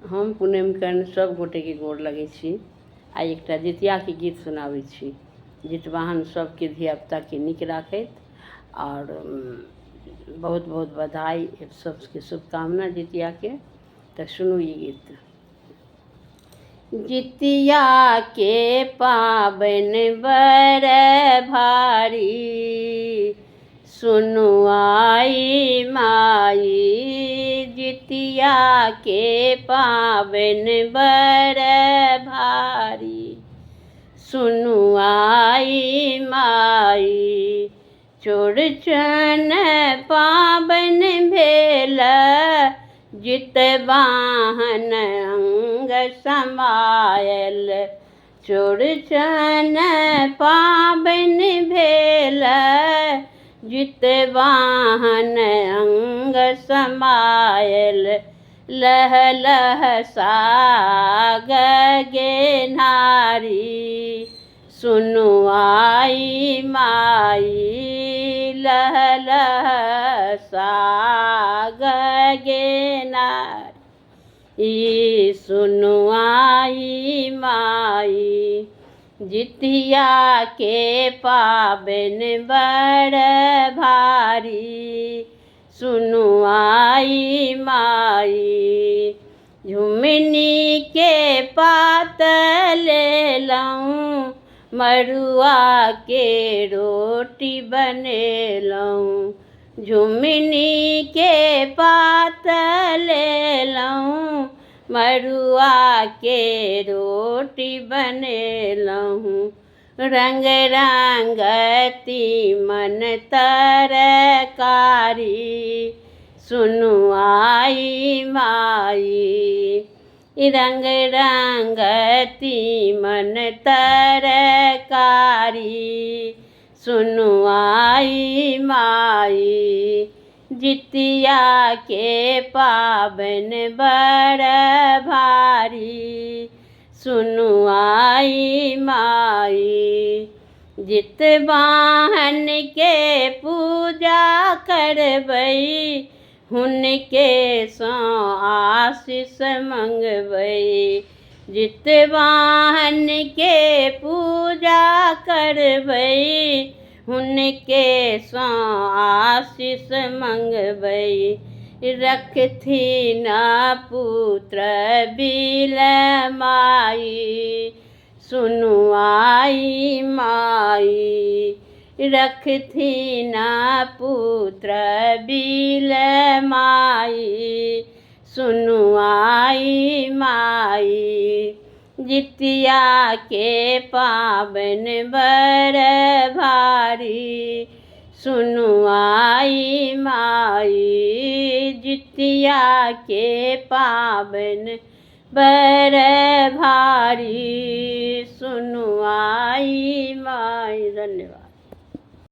हम पूनम कर्ण सब गोटे के गोर लगै छी। आ एकटा जितिया के गीत सुनाबै छी। जितवाहन सबके धियापुता के नीक राखैत और बहुत बहुत बधाई सबके शुभकामना जितिया के। तो सुनू ये गीत। जितिया के पाबनि बड़ भारी, सुनु आई माई। जितिया के पाबनि बड़ भारी, सुनु आई माई। चौड़चन पाबनि भेल, जितवाहन अंग समायल। चौड़चन पाबनि भेल, जितवाहन अंग समायल। लह लह साग गे नारी, सुनु आई माई। लह लह साग गे नारी, सुनु आई माई। जितिया के पाबनि बड़ भारी, सुनु आई माई। झुमनी के पात लेलहुँ, मड़ुआ के रोटी बनेलहुँ। झुमनी के पात लेलहुँ, मड़ुआ के रोटी बनेलहुँ। रंग रंग तीमन तरकारी, सुनु आई माई। रंग रंग तीमन तरकारी, सुनु आई माई। जितिया के पाबनि बड़ भारी, सुनु आई माई। जितवाहन के पूजा करबै, हुनके सँ आशीष मंगबै। जितवाहन के पूजा करबै, हुनके सँ आशीष मंगबै। रखथिन पुत्र बिलमाई, सुनु आई माई। रखथिन पुत्र बिलमाई, सुनु आई माई। जितिया के पाबनि बड़ भारी, सुनु आई माई। जितिया के पाबनि बड़ भारी, सुनु आई माई। धन्यवाद।